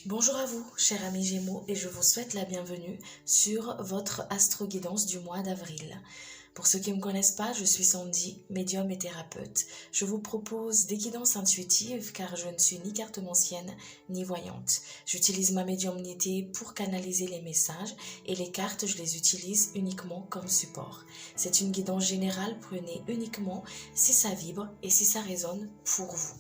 Bonjour à vous, chers amis Gémeaux, et je vous souhaite la bienvenue sur votre astro-guidance du mois d'avril. Pour ceux qui ne me connaissent pas, je suis Sandy, médium et thérapeute. Je vous propose des guidances intuitives car je ne suis ni cartomancienne ni voyante. J'utilise ma médiumnité pour canaliser les messages et les cartes, je les utilise uniquement comme support. C'est une guidance générale, prenez uniquement si ça vibre et si ça résonne pour vous.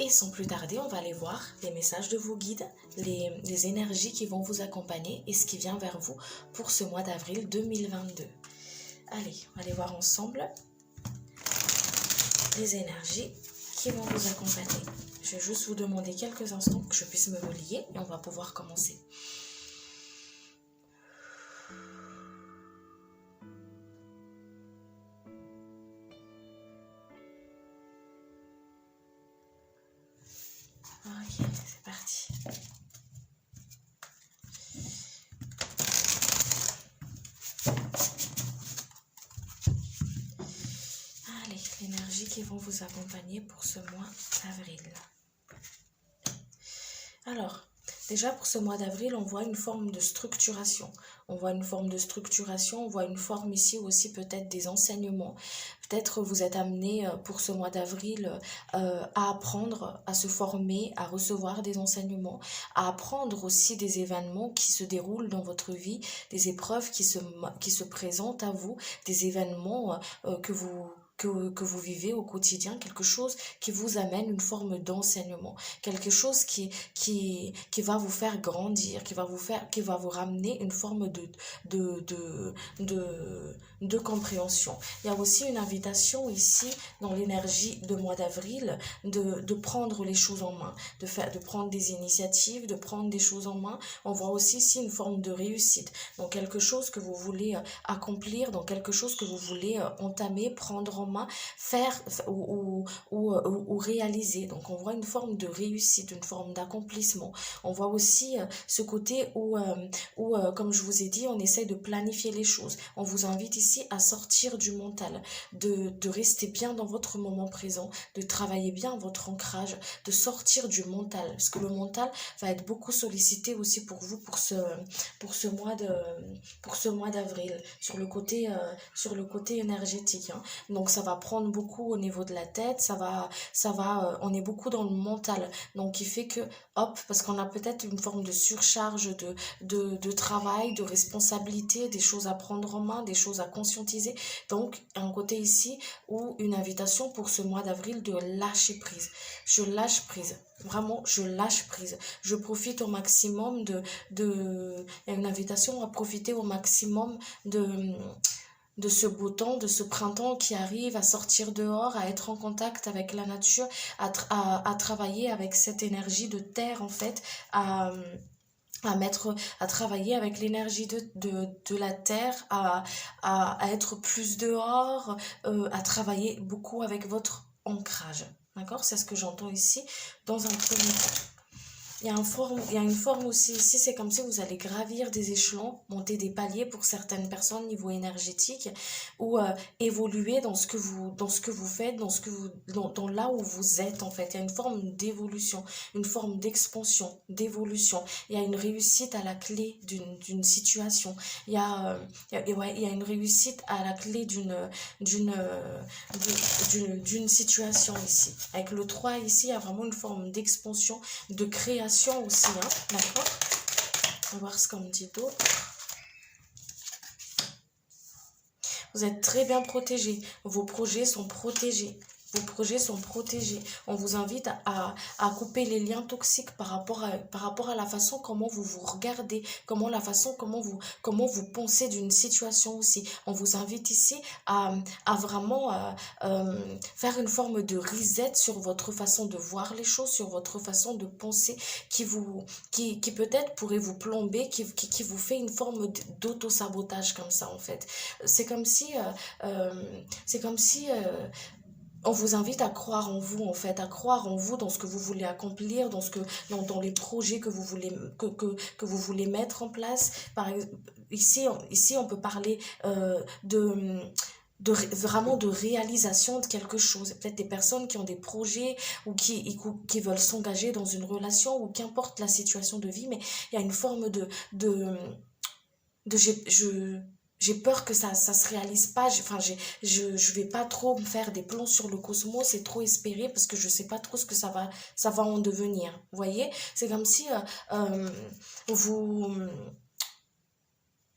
Et sans plus tarder, on va aller voir les messages de vos guides, les énergies qui vont vous accompagner et ce qui vient vers vous pour ce mois d'avril 2022. Allez, on va aller voir ensemble les énergies qui vont vous accompagner. Je vais juste vous demander quelques instants que je puisse me relier et on va pouvoir commencer. Ok, c'est parti. Allez, l'énergie qui vont vous accompagner pour ce mois d'avril. Alors, déjà pour ce mois d'avril, on voit une forme de structuration. On voit une forme de structuration, on voit une forme ici aussi peut-être des enseignements. Peut-être vous êtes amené pour ce mois d'avril à apprendre, à se former, à recevoir des enseignements, à apprendre aussi des événements qui se déroulent dans votre vie, des épreuves qui se présentent à vous, des événements que vous vivez au quotidien, quelque chose qui vous amène une forme d'enseignement, quelque chose qui va vous faire grandir, qui va vous ramener une forme de, de, de compréhension. Il y a aussi une invitation ici dans l'énergie de mois d'avril de prendre les choses en main, de prendre des initiatives, de prendre des choses en main. On voit aussi ici une forme de réussite, dans quelque chose que vous voulez accomplir, dans quelque chose que vous voulez entamer, prendre en main, faire ou réaliser. Donc on voit une forme de réussite, une forme d'accomplissement. On voit aussi ce côté où, comme je vous ai dit, on essaie de planifier les choses. On vous invite ici à sortir du mental, de rester bien dans votre moment présent, de travailler bien votre ancrage, de sortir du mental, parce que le mental va être beaucoup sollicité aussi pour vous pour ce mois d'avril, sur le côté énergétique, hein. Donc ça va prendre beaucoup au niveau de la tête, on est beaucoup dans le mental, donc qui fait que hop, parce qu'on a peut-être une forme de surcharge de travail, de responsabilité, des choses à prendre en main, des choses à conscientiser. Donc, un côté ici où une invitation pour ce mois d'avril de lâcher prise. Je lâche prise. Vraiment, je lâche prise. Je profite au maximum il y a une invitation à profiter au maximum de ce beau temps, de ce printemps qui arrive, à sortir dehors, à être en contact avec la nature, à travailler avec cette énergie de terre en fait, à travailler avec l'énergie de la terre, à être plus dehors, à travailler beaucoup avec votre ancrage. D'accord? C'est ce que j'entends ici dans un premier temps. Il y a une forme aussi ici, c'est comme si vous allez gravir des échelons, monter des paliers pour certaines personnes niveau énergétique, ou évoluer dans ce que vous faites, dans là où vous êtes en fait. Il y a une forme d'évolution, une forme d'expansion, d'évolution. Il y a une réussite à la clé d'une situation. Il y a une réussite à la clé d'une situation ici. Avec le 3 ici, il y a vraiment une forme d'expansion, de création aussi, hein, d'accord? On va voir ce qu'on me dit d'autre. Vous êtes très bien protégés. Vos projets sont protégés. Vos projets sont protégés. On vous invite à couper les liens toxiques par rapport à la façon comment vous vous regardez, comment vous pensez d'une situation aussi. On vous invite ici à vraiment faire une forme de reset sur votre façon de voir les choses, sur votre façon de penser qui peut-être pourrait vous plomber, qui vous fait une forme d'auto-sabotage comme ça en fait. C'est comme si on vous invite à croire en vous en fait, à croire en vous dans ce que vous voulez accomplir, dans les projets que vous voulez mettre en place. Ici on peut parler vraiment de réalisation de quelque chose. Peut-être des personnes qui ont des projets ou qui veulent s'engager dans une relation ou qu'importe la situation de vie, mais il y a une forme de, de j'ai peur que ça se réalise pas. Enfin, je vais pas trop me faire des plans sur le cosmos et trop espérer parce que je sais pas trop ce que ça va en devenir. Vous voyez? C'est comme si vous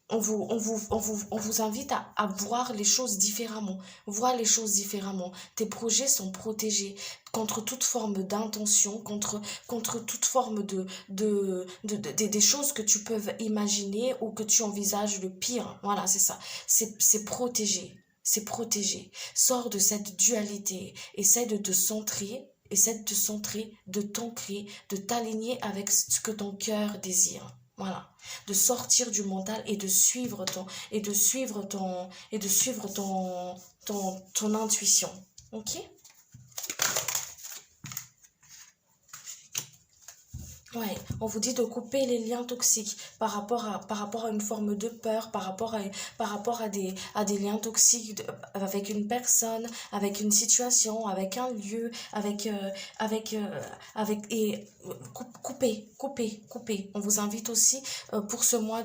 on vous invite à voir les choses différemment. Voir les choses différemment. Tes projets sont protégés contre toute forme d'intention, contre toute forme des choses que tu peux imaginer ou que tu envisages le pire. Voilà, c'est ça. C'est protégé. C'est protégé. Sors de cette dualité. Essaie de te centrer. Essaie de te centrer, de t'ancrer, de t'aligner avec ce que ton cœur désire. Voilà, de sortir du mental et de suivre ton intuition. OK? Ouais, on vous dit de couper les liens toxiques par rapport à une forme de peur, par rapport à des liens toxiques avec une personne, avec une situation, avec un lieu, et couper. On vous invite aussi pour ce mois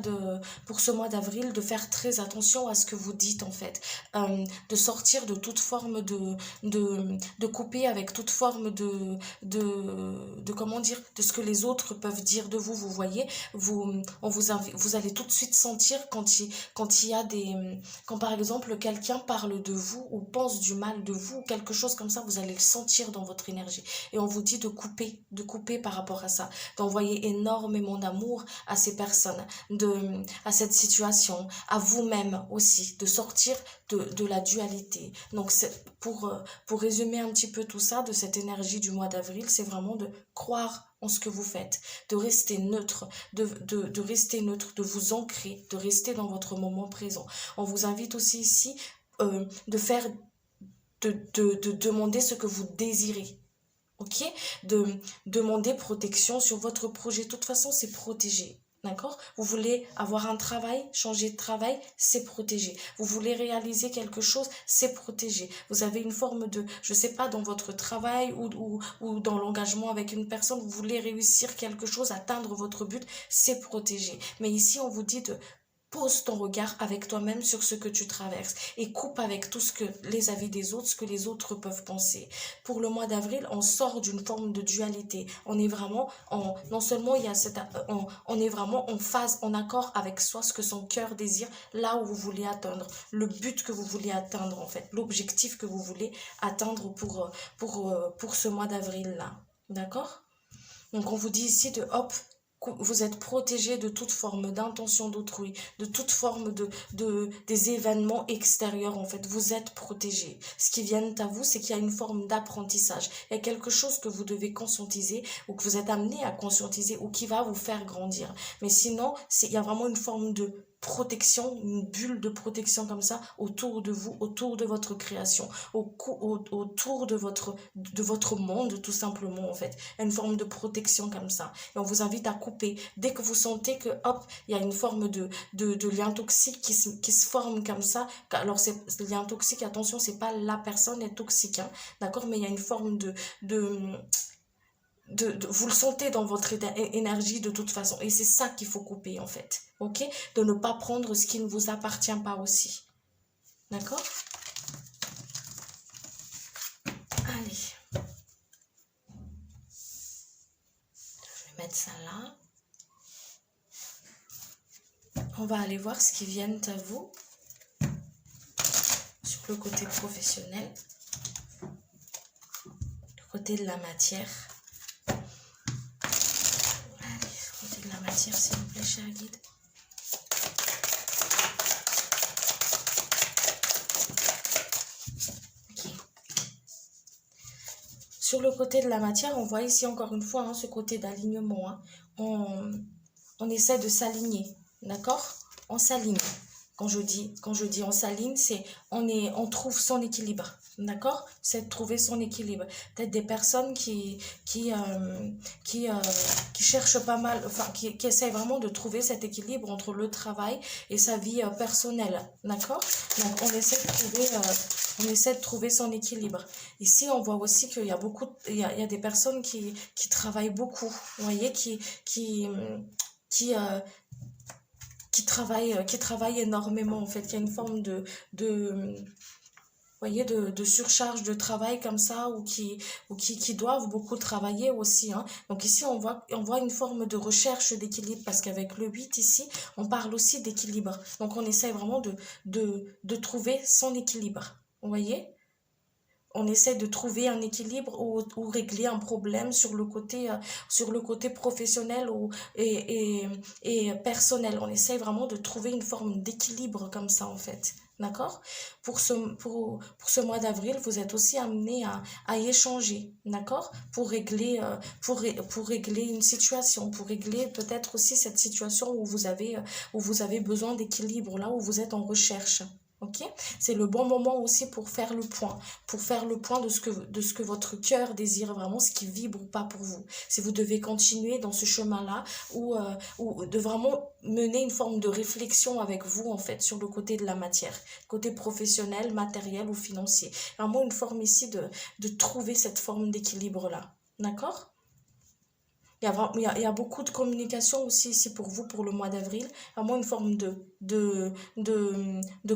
d'avril de faire très attention à ce que vous dites en fait, de sortir de toute forme de couper avec toute forme de comment dire, de ce que les autres peuvent dire de vous. Vous voyez, vous allez tout de suite sentir quand il y a quand par exemple quelqu'un parle de vous ou pense du mal de vous, quelque chose comme ça, vous allez le sentir dans votre énergie. Et on vous dit de couper par rapport à ça, d'envoyer énormément d'amour à ces personnes, à cette situation, à vous-même aussi, de sortir de la dualité. Donc c'est pour résumer un petit peu tout ça, de cette énergie du mois d'avril, c'est vraiment de croire en ce que vous faites, de rester neutre, de rester neutre, de vous ancrer, de rester dans votre moment présent. On vous invite aussi ici de faire, de demander ce que vous désirez. Ok? De demander protection sur votre projet. De toute façon, c'est protégé. D'accord? Vous voulez avoir un travail, changer de travail, c'est protégé. Vous voulez réaliser quelque chose, c'est protégé. Vous avez une forme de, je sais pas, dans votre travail ou dans l'engagement avec une personne, vous voulez réussir quelque chose, atteindre votre but, c'est protégé. Mais ici, on vous dit de pose ton regard avec toi-même sur ce que tu traverses et coupe avec tout ce que les avis des autres, ce que les autres peuvent penser. Pour le mois d'avril, on sort d'une forme de dualité. On est vraiment non seulement il y a on est vraiment en phase, en accord avec soi, ce que son cœur désire, là où vous voulez atteindre, le but que vous voulez atteindre en fait, l'objectif que vous voulez atteindre pour ce mois d'avril là. D'accord? Donc on vous dit ici de hop, vous êtes protégé de toute forme d'intention d'autrui, de toute forme des événements extérieurs en fait. Vous êtes protégé. Ce qui vient à vous, c'est qu'il y a une forme d'apprentissage. Il y a quelque chose que vous devez conscientiser ou que vous êtes amené à conscientiser ou qui va vous faire grandir. Mais sinon, il y a vraiment une forme de protection, une bulle de protection comme ça autour de vous, autour de votre création, autour de votre monde tout simplement en fait. Il y a une forme de protection comme ça. Et on vous invite à couper. Dès que vous sentez que hop, il y a une forme de lien toxique qui se forme comme ça. Alors c'est lien toxique, attention, c'est pas la personne est toxique, hein, d'accord, mais il y a une forme vous le sentez dans votre énergie de toute façon. Et c'est ça qu'il faut couper en fait. Ok? De ne pas prendre ce qui ne vous appartient pas aussi. D'accord? Allez. Je vais mettre ça là. On va aller voir ce qui vient à vous. Sur le côté professionnel. Le côté de la matière. S'il vous plaît, cher guide. Okay. Sur le côté de la matière, on voit ici encore une fois ce côté d'alignement. Hein. On essaie de s'aligner, d'accord? On s'aligne. Quand je dis on s'aligne, c'est on trouve son équilibre. D'accord? C'est de trouver son équilibre. Peut-être des personnes qui, euh, qui, euh, qui cherchent pas mal, enfin, qui essayent vraiment de trouver cet équilibre entre le travail et sa vie personnelle. D'accord? Donc, on essaie de trouver son équilibre. Ici, on voit aussi qu'il y a il y a des personnes qui travaillent beaucoup. Vous voyez, qui, euh, qui travaillent énormément, en fait. Il y a une forme de voyez, de surcharge de travail comme ça qui doivent beaucoup travailler aussi, hein. Donc ici, on voit une forme de recherche d'équilibre parce qu'avec le 8 ici, on parle aussi d'équilibre. Donc on essaie vraiment de trouver son équilibre. Vous voyez? On essaie de trouver un équilibre ou régler un problème sur le côté professionnel et personnel. On essaie vraiment de trouver une forme d'équilibre comme ça, en fait. D'accord? Pour ce mois d'avril, vous êtes aussi amené à échanger, d'accord? Pour régler une situation, pour régler peut-être aussi cette situation où vous avez besoin d'équilibre, là où vous êtes en recherche. Ok? C'est le bon moment aussi pour faire le point de ce que votre cœur désire vraiment, ce qui vibre ou pas pour vous. Si vous devez continuer dans ce chemin-là ou de vraiment mener une forme de réflexion avec vous, en fait, sur le côté de la matière, côté professionnel, matériel ou financier. Vraiment une forme ici de trouver cette forme d'équilibre-là. D'accord? Il y a beaucoup de communication aussi ici pour vous pour le mois d'avril. Vraiment une forme de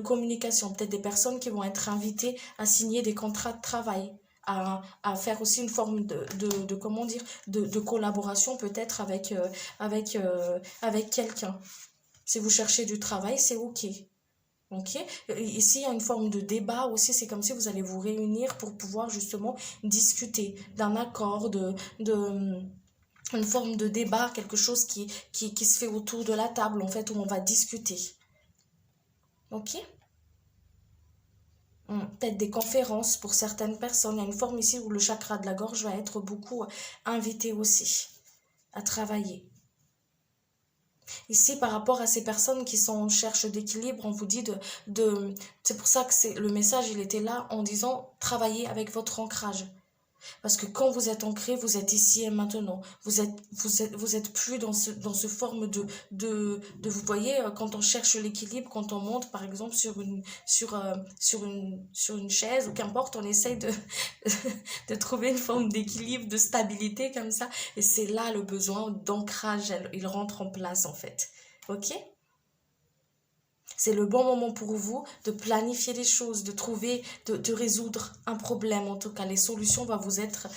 communication. Peut-être des personnes qui vont être invitées à signer des contrats de travail, à faire aussi une forme comment dire, de collaboration peut-être avec quelqu'un. Si vous cherchez du travail, c'est OK. OK? Ici, il y a une forme de débat aussi. C'est comme si vous allez vous réunir pour pouvoir justement discuter d'un accord, de une forme de débat, quelque chose qui se fait autour de la table, en fait, où on va discuter. Ok? Peut-être des conférences pour certaines personnes. Il y a une forme ici où le chakra de la gorge va être beaucoup invité aussi à travailler. Ici, par rapport à ces personnes qui sont en recherche d'équilibre, on vous dit c'est pour ça que le message, il était là en disant, travaillez avec votre ancrage. Parce que quand vous êtes ancré, vous êtes ici et maintenant. Vous êtes plus dans ce forme vous voyez, quand on cherche l'équilibre, quand on monte, par exemple, sur une chaise ou qu'importe, on essaye de trouver une forme d'équilibre, de stabilité comme ça. Et c'est là le besoin d'ancrage, il rentre en place, en fait. Ok? C'est le bon moment pour vous de planifier les choses, de résoudre un problème. En tout cas, les solutions va vous être,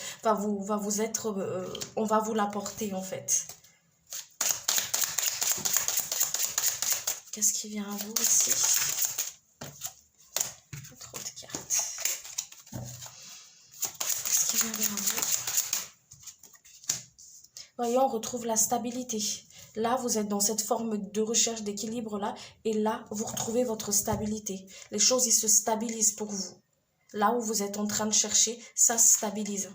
on va vous l'apporter en fait. Qu'est-ce qui vient à vous ici? Trop de cartes. Qu'est-ce qui vient vers vous? Voyez, on retrouve la stabilité. Là, vous êtes dans cette forme de recherche d'équilibre-là. Et là, vous retrouvez votre stabilité. Les choses, ils se stabilisent pour vous. Là où vous êtes en train de chercher, ça se stabilise.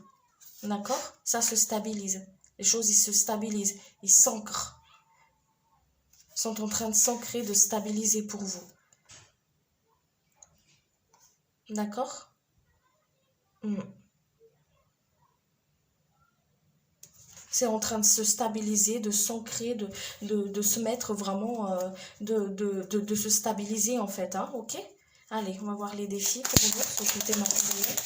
D'accord? Ça se stabilise. Les choses, ils se stabilisent. Ils s'ancrent. Ils sont en train de s'ancrer, de stabiliser pour vous. D'accord? C'est en train de se stabiliser, de s'ancrer, de se mettre vraiment, de se stabiliser en fait, hein, ok? Allez, on va voir les défis pour vous sur le côté matériel.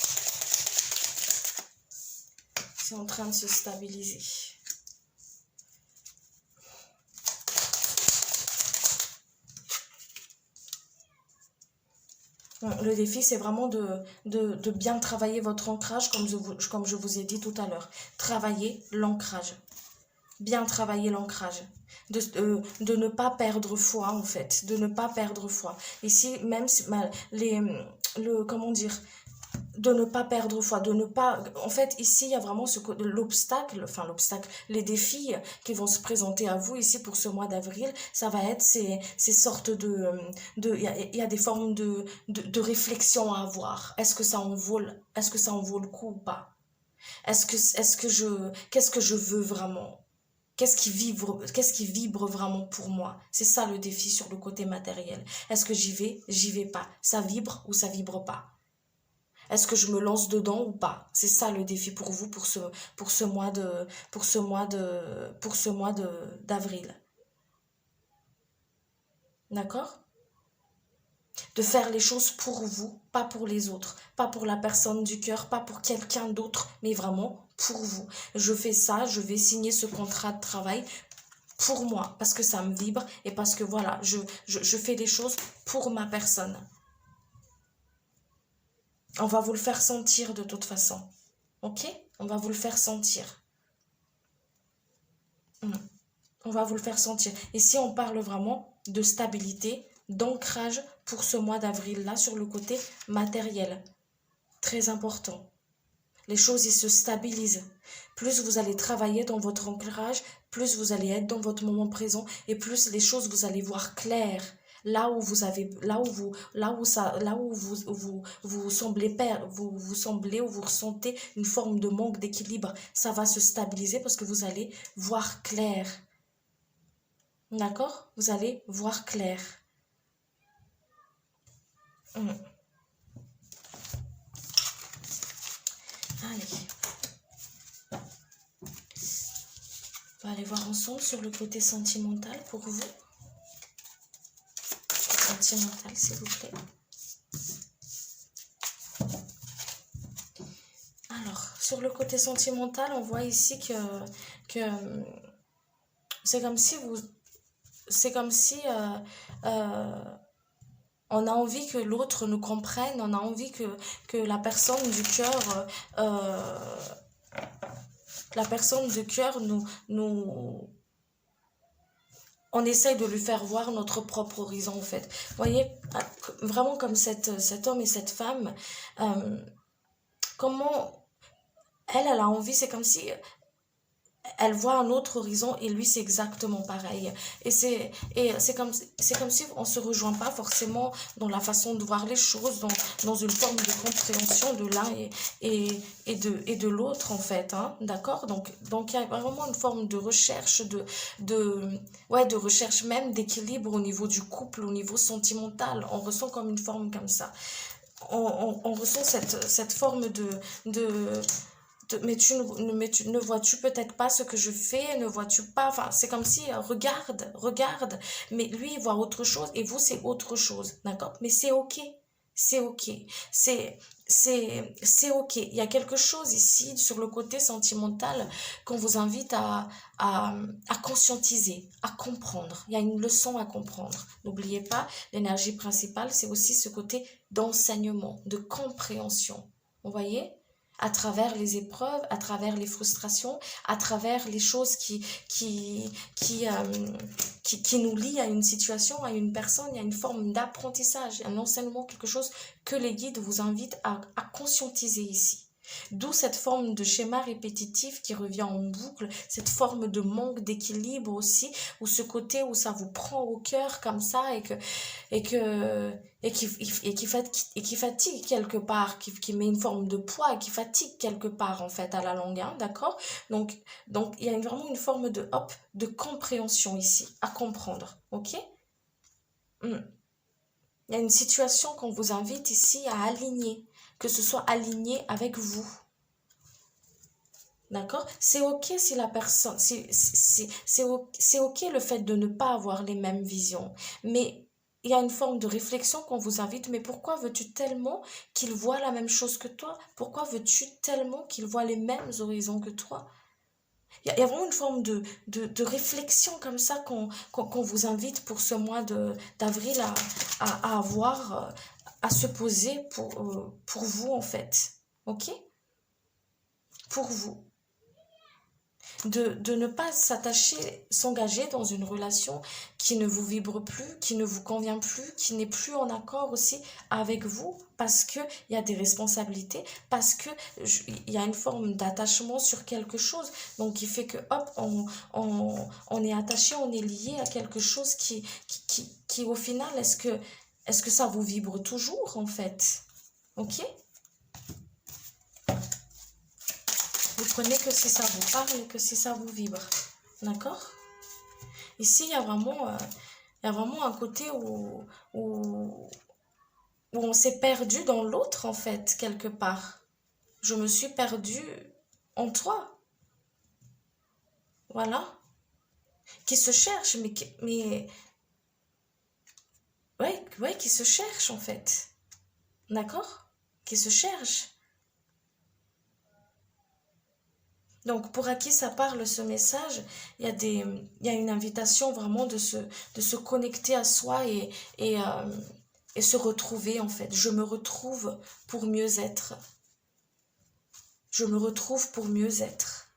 C'est en train de se stabiliser. Le défi, c'est vraiment de bien travailler votre ancrage, comme je vous ai dit tout à l'heure. Travailler l'ancrage. Bien travailler l'ancrage. De ne pas perdre foi, en fait. De ne pas perdre foi. Ici, même si, comment dire, de ne pas perdre foi, de ne pas... En fait, ici, il y a vraiment les défis qui vont se présenter à vous ici pour ce mois d'avril, ça va être ces sortes il y a des formes de réflexion à avoir. Est-ce que ça en vaut le coup ou pas? Qu'est-ce que je veux vraiment? Qu'est-ce qui vibre vraiment pour moi? C'est ça le défi sur le côté matériel. Est-ce que j'y vais pas? Ça vibre ou ça vibre pas? Est-ce que je me lance dedans ou pas? C'est ça le défi pour vous pour ce mois d'avril. D'accord? De faire les choses pour vous, pas pour les autres, pas pour la personne du cœur, pas pour quelqu'un d'autre, mais vraiment pour vous. Je fais ça, je vais signer ce contrat de travail pour moi, parce que ça me vibre et parce que voilà, je fais les choses pour ma personne. On va vous le faire sentir de toute façon. Ok? On va vous le faire sentir. On va vous le faire sentir. Ici, on parle vraiment de stabilité, d'ancrage pour ce mois d'avril-là sur le côté matériel. Très important. Les choses, ils se stabilisent. Plus vous allez travailler dans votre ancrage, plus vous allez être dans votre moment présent et plus les choses, vous allez voir clair. Là où vous avez, vous semblez vous semblez ou vous ressentez une forme de manque d'équilibre, ça va se stabiliser parce que vous allez voir clair. D'accord? Vous allez voir clair. Allez. On va aller voir ensemble sur le côté sentimental pour vous. Sentimental, s'il vous plaît. Alors, sur le côté sentimental, on voit ici que c'est comme si on a envie que l'autre nous comprenne, on a envie que la personne du cœur on essaye de lui faire voir notre propre horizon en fait. Vous voyez, vraiment comme cet homme et cette femme, comment elle a envie, c'est comme si elle voit un autre horizon et lui c'est exactement pareil. Et c'est comme si on se rejoint pas forcément dans la façon de voir les choses, dans une forme de compréhension de l'un et de l'autre en fait, hein, d'accord? Donc il y a vraiment une forme de recherche de recherche même d'équilibre au niveau du couple, au niveau sentimental. On ressent comme une forme comme ça. On ressent cette forme mais ne vois-tu peut-être pas ce que je fais, ne vois-tu pas, enfin c'est comme si regarde, mais lui il voit autre chose et vous c'est autre chose, d'accord? Mais c'est ok, c'est ok, c'est ok. Il y a quelque chose ici sur le côté sentimental qu'on vous invite à conscientiser, à comprendre. Il y a une leçon à comprendre. N'oubliez pas, l'énergie principale c'est aussi ce côté d'enseignement, de compréhension. Vous voyez? À travers les épreuves, à travers les frustrations, à travers les choses qui nous lient à une situation, à une personne, il y a une forme d'apprentissage, un enseignement, quelque chose que les guides vous invitent à conscientiser ici. D'où cette forme de schéma répétitif qui revient en boucle, cette forme de manque d'équilibre aussi, ou ce côté où ça vous prend au cœur comme ça et qui fatigue quelque part, qui met une forme de poids et qui fatigue quelque part en fait à la longue, hein, d'accord? Donc il y a vraiment une forme de compréhension ici, à comprendre, ok? Il y a une situation qu'on vous invite ici à aligner, que ce soit aligné avec vous. D'accord? C'est ok si la personne, c'est ok le fait de ne pas avoir les mêmes visions, mais il y a une forme de réflexion qu'on vous invite, mais pourquoi veux-tu tellement qu'il voit la même chose que toi? Pourquoi veux-tu tellement qu'il voit les mêmes horizons que toi? Il y a vraiment une forme de réflexion comme ça qu'on vous invite pour ce mois d'avril à avoir, à se poser pour vous en fait. Ok? Pour vous. De ne pas s'engager dans une relation qui ne vous vibre plus, qui ne vous convient plus, qui n'est plus en accord aussi avec vous, parce qu'il y a des responsabilités, parce qu'il y a une forme d'attachement sur quelque chose, donc qui fait que hop, on est attaché, on est lié à quelque chose qui au final, est-ce que ça vous vibre toujours en fait? Ok? Vous prenez que si ça vous parle et que si ça vous vibre. D'accord? Ici, il y a vraiment un côté où Ou on s'est perdu dans l'autre, en fait, quelque part. Je me suis perdue en toi. Voilà. Qui se cherche, mais ouais, ouais, qui se cherche, en fait. D'accord? Qui se cherche. Donc, pour à qui ça parle ce message, il y a une invitation vraiment de se connecter à soi et, euh, et se retrouver en fait. Je me retrouve pour mieux être. Je me retrouve pour mieux être.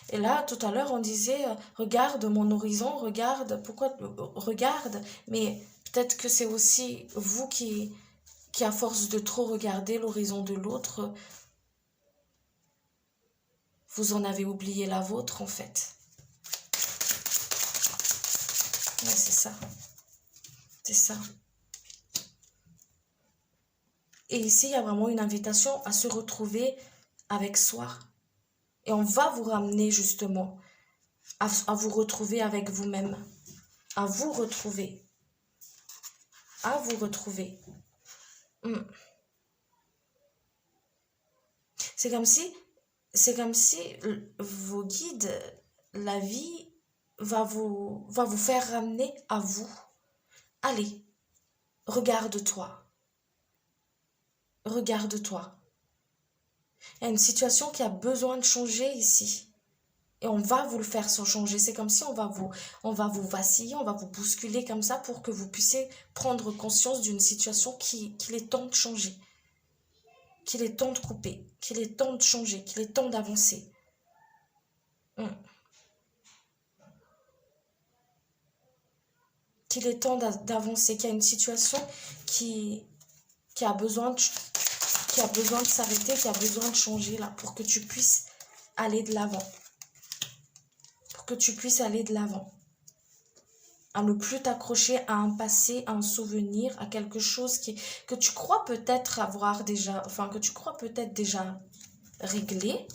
Et là, tout à l'heure, on disait, regarde mon horizon, regarde, pourquoi, regarde, mais peut-être que c'est aussi vous qui, à force de trop regarder l'horizon de l'autre, vous en avez oublié la vôtre en fait. Ouais, c'est ça. C'est ça. Et ici, il y a vraiment une invitation à se retrouver avec soi. Et on va vous ramener justement à vous retrouver avec vous-même. À vous retrouver. À vous retrouver. Hmm. C'est comme si, c'est comme si vos guides, la vie, va vous faire ramener à vous. Allez, regarde-toi. Regarde-toi. Il y a une situation qui a besoin de changer ici. Et on va vous le faire sans changer. C'est comme si on va vous vaciller, on va vous bousculer comme ça pour que vous puissiez prendre conscience d'une situation qu'il est temps de changer, qu'il est temps de couper, qu'il est temps de changer, qu'il est temps d'avancer. Mm. Qu'il est temps d'avancer, qu'il y a une situation qui, qui a besoin de, qui a besoin de s'arrêter, qui a besoin de changer là pour que tu puisses aller de l'avant. Pour que tu puisses aller de l'avant. À ne plus t'accrocher à un passé, à un souvenir, à quelque chose que tu crois peut-être avoir déjà, enfin que tu crois peut-être déjà réglé,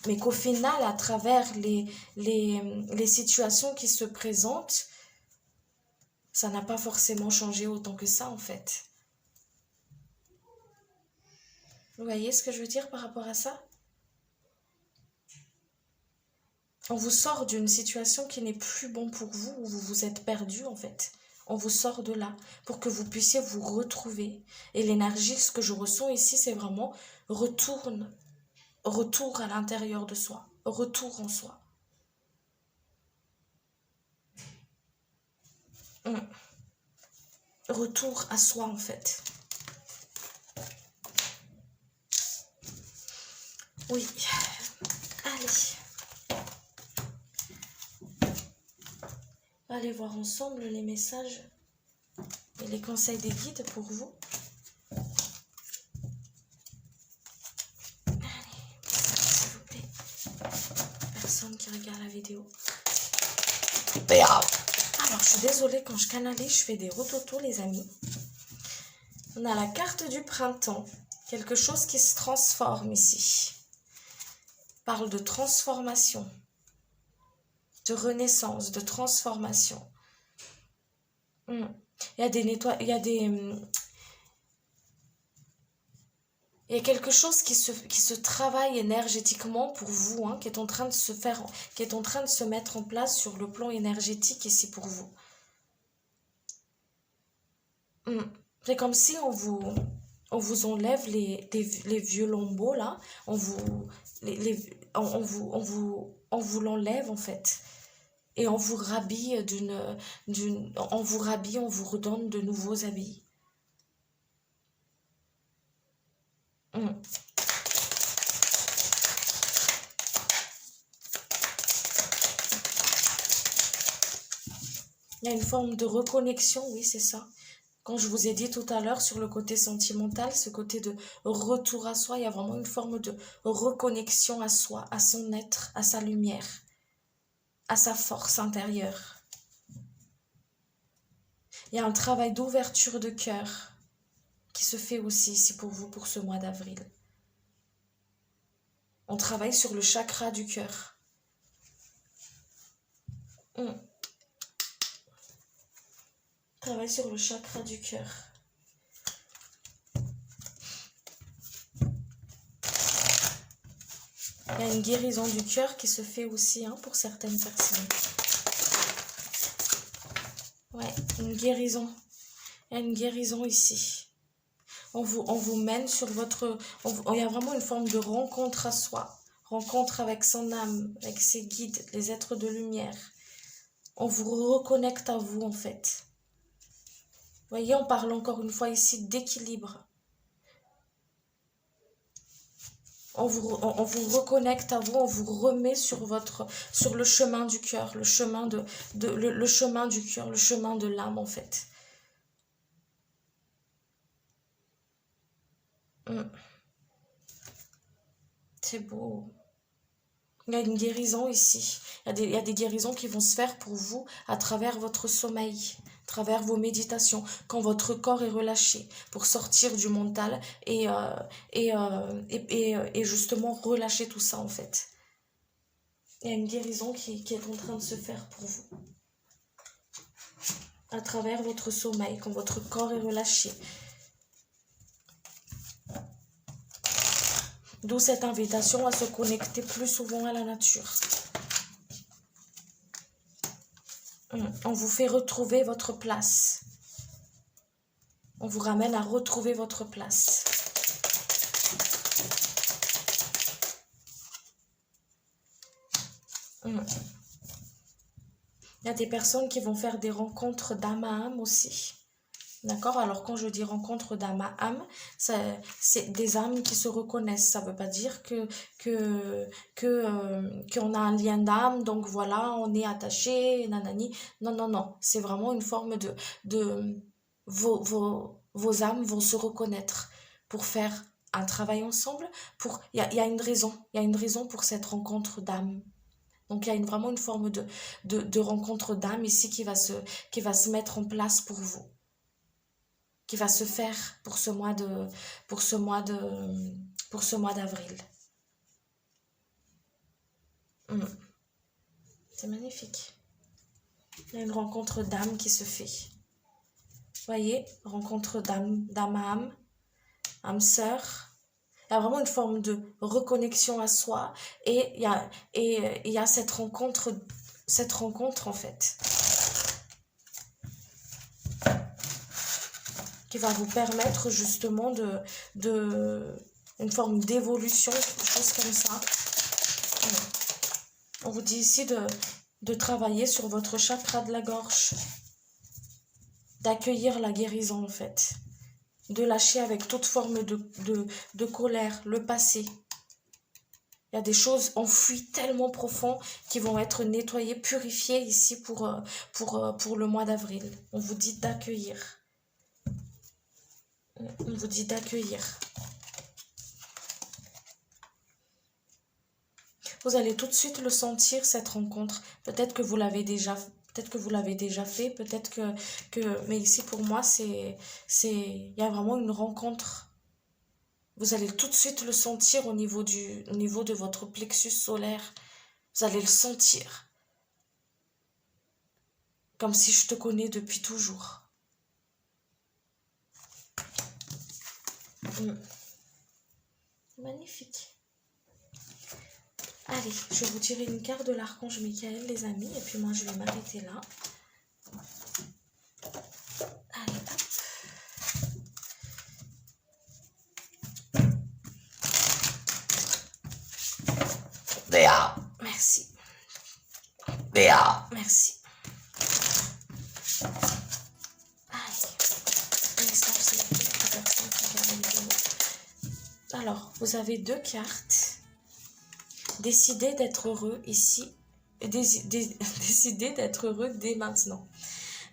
mais qu'au final, à travers les situations qui se présentent, ça n'a pas forcément changé autant que ça en fait. Vous voyez ce que je veux dire par rapport à ça? On vous sort d'une situation qui n'est plus bon pour vous, où vous vous êtes perdu en fait. On vous sort de là pour que vous puissiez vous retrouver. Et l'énergie, ce que je ressens ici, c'est vraiment retour à l'intérieur de soi, retour en soi. Retour à soi en fait. Oui, allez. Allez voir ensemble les messages et les conseils des guides pour vous. S'il vous plaît. Personne qui regarde la vidéo. Alors, je suis désolée, quand je canalise, je fais des rototos, les amis. On a la carte du printemps. Quelque chose qui se transforme ici. Parle de transformation. De renaissance, de transformation. Il y a des il y a quelque chose qui se travaille énergétiquement pour vous, hein, qui est en train de se faire, qui est en train de se mettre en place sur le plan énergétique ici pour vous. C'est comme si on vous enlève les vieux lambeaux là, on vous, on vous l'enlève en fait. Et on vous rhabille on vous rhabille, on vous redonne de nouveaux habits. Il y a une forme de reconnexion, oui, c'est ça. Quand je vous ai dit tout à l'heure sur le côté sentimental, ce côté de retour à soi, il y a vraiment une forme de reconnexion à soi, à son être, à sa lumière, à sa force intérieure. Il y a un travail d'ouverture de cœur qui se fait aussi ici pour vous pour ce mois d'avril. On travaille sur le chakra du cœur. Travaille sur le chakra du cœur. Il y a une guérison du cœur qui se fait aussi hein, pour certaines personnes. Ouais, une guérison. Il y a une guérison ici. On vous mène sur votre... il y a vraiment une forme de rencontre à soi. Rencontre avec son âme, avec ses guides, les êtres de lumière. On vous reconnecte à vous en fait. Vous voyez, on parle encore une fois ici d'équilibre. On vous reconnecte à vous, on vous remet sur le chemin du cœur, le chemin le chemin du cœur, le chemin de l'âme en fait. C'est beau. Il y a une guérison ici. Il y a des guérisons qui vont se faire pour vous à travers votre sommeil, à travers vos méditations, quand votre corps est relâché, pour sortir du mental et justement relâcher tout ça en fait. Il y a une guérison qui est en train de se faire pour vous. À travers votre sommeil, quand votre corps est relâché. D'où cette invitation à se connecter plus souvent à la nature. On vous fait retrouver votre place. On vous ramène à retrouver votre place. Il y a des personnes qui vont faire des rencontres d'âme à âme aussi. D'accord? Alors quand je dis rencontre d'âme à âme, c'est des âmes qui se reconnaissent. Ça ne veut pas dire qu'on a un lien d'âme, donc voilà, on est attaché, nanani. Non, non, non. C'est vraiment une forme de vos âmes vont se reconnaître pour faire un travail ensemble. Il y a une raison. Il y a une raison pour cette rencontre d'âme. Donc il y a vraiment une forme de rencontre d'âme ici qui va se mettre en place pour vous. Qui va se faire pour ce mois d'avril. C'est magnifique. Il y a une rencontre d'âme qui se fait. Voyez, rencontre d'âme à âme, âme sœur. Il y a vraiment une forme de reconnexion à soi et il y a cette rencontre en fait. Qui va vous permettre justement une forme d'évolution, quelque chose comme ça. On vous dit ici de travailler sur votre chakra de la gorge, d'accueillir la guérison en fait, de lâcher avec toute forme de colère, le passé. Il y a des choses enfouies tellement profondes qui vont être nettoyées, purifiées ici pour le mois d'avril. On vous dit d'accueillir. On vous dit d'accueillir. Vous allez tout de suite le sentir, cette rencontre. Peut-être que vous l'avez déjà fait, peut-être que... Mais ici, pour moi, il y a vraiment une rencontre. Vous allez tout de suite le sentir au niveau de votre plexus solaire. Vous allez le sentir. Comme si je te connais depuis toujours. Magnifique. Allez, je vais vous tirer une carte de l'archange Michael, les amis, et puis moi je vais m'arrêter là. Allez, hop. Béa. Merci. Béa. Merci. Alors, vous avez deux cartes. Décidez d'être heureux ici. Décidez d'être heureux dès maintenant.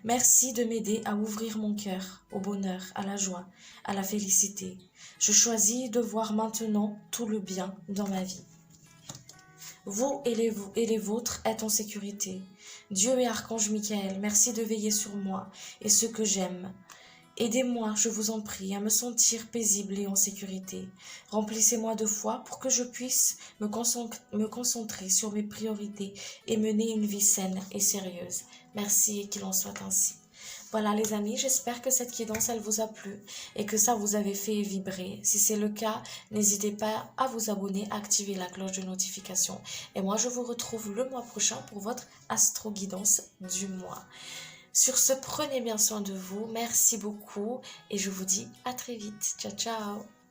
Merci de m'aider à ouvrir mon cœur au bonheur, à la joie, à la félicité. Je choisis de voir maintenant tout le bien dans ma vie. Vous et les vôtres êtes en sécurité. Dieu et Archange Michael, merci de veiller sur moi et ceux que j'aime. Aidez-moi, je vous en prie, à me sentir paisible et en sécurité. Remplissez-moi de foi pour que je puisse me concentrer sur mes priorités et mener une vie saine et sérieuse. Merci et qu'il en soit ainsi. Voilà les amis, j'espère que cette guidance elle vous a plu et que ça vous avait fait vibrer. Si c'est le cas, n'hésitez pas à vous abonner, à activer la cloche de notification. Et moi je vous retrouve le mois prochain pour votre astro guidance du mois. Sur ce, prenez bien soin de vous, merci beaucoup et je vous dis à très vite. Ciao ciao.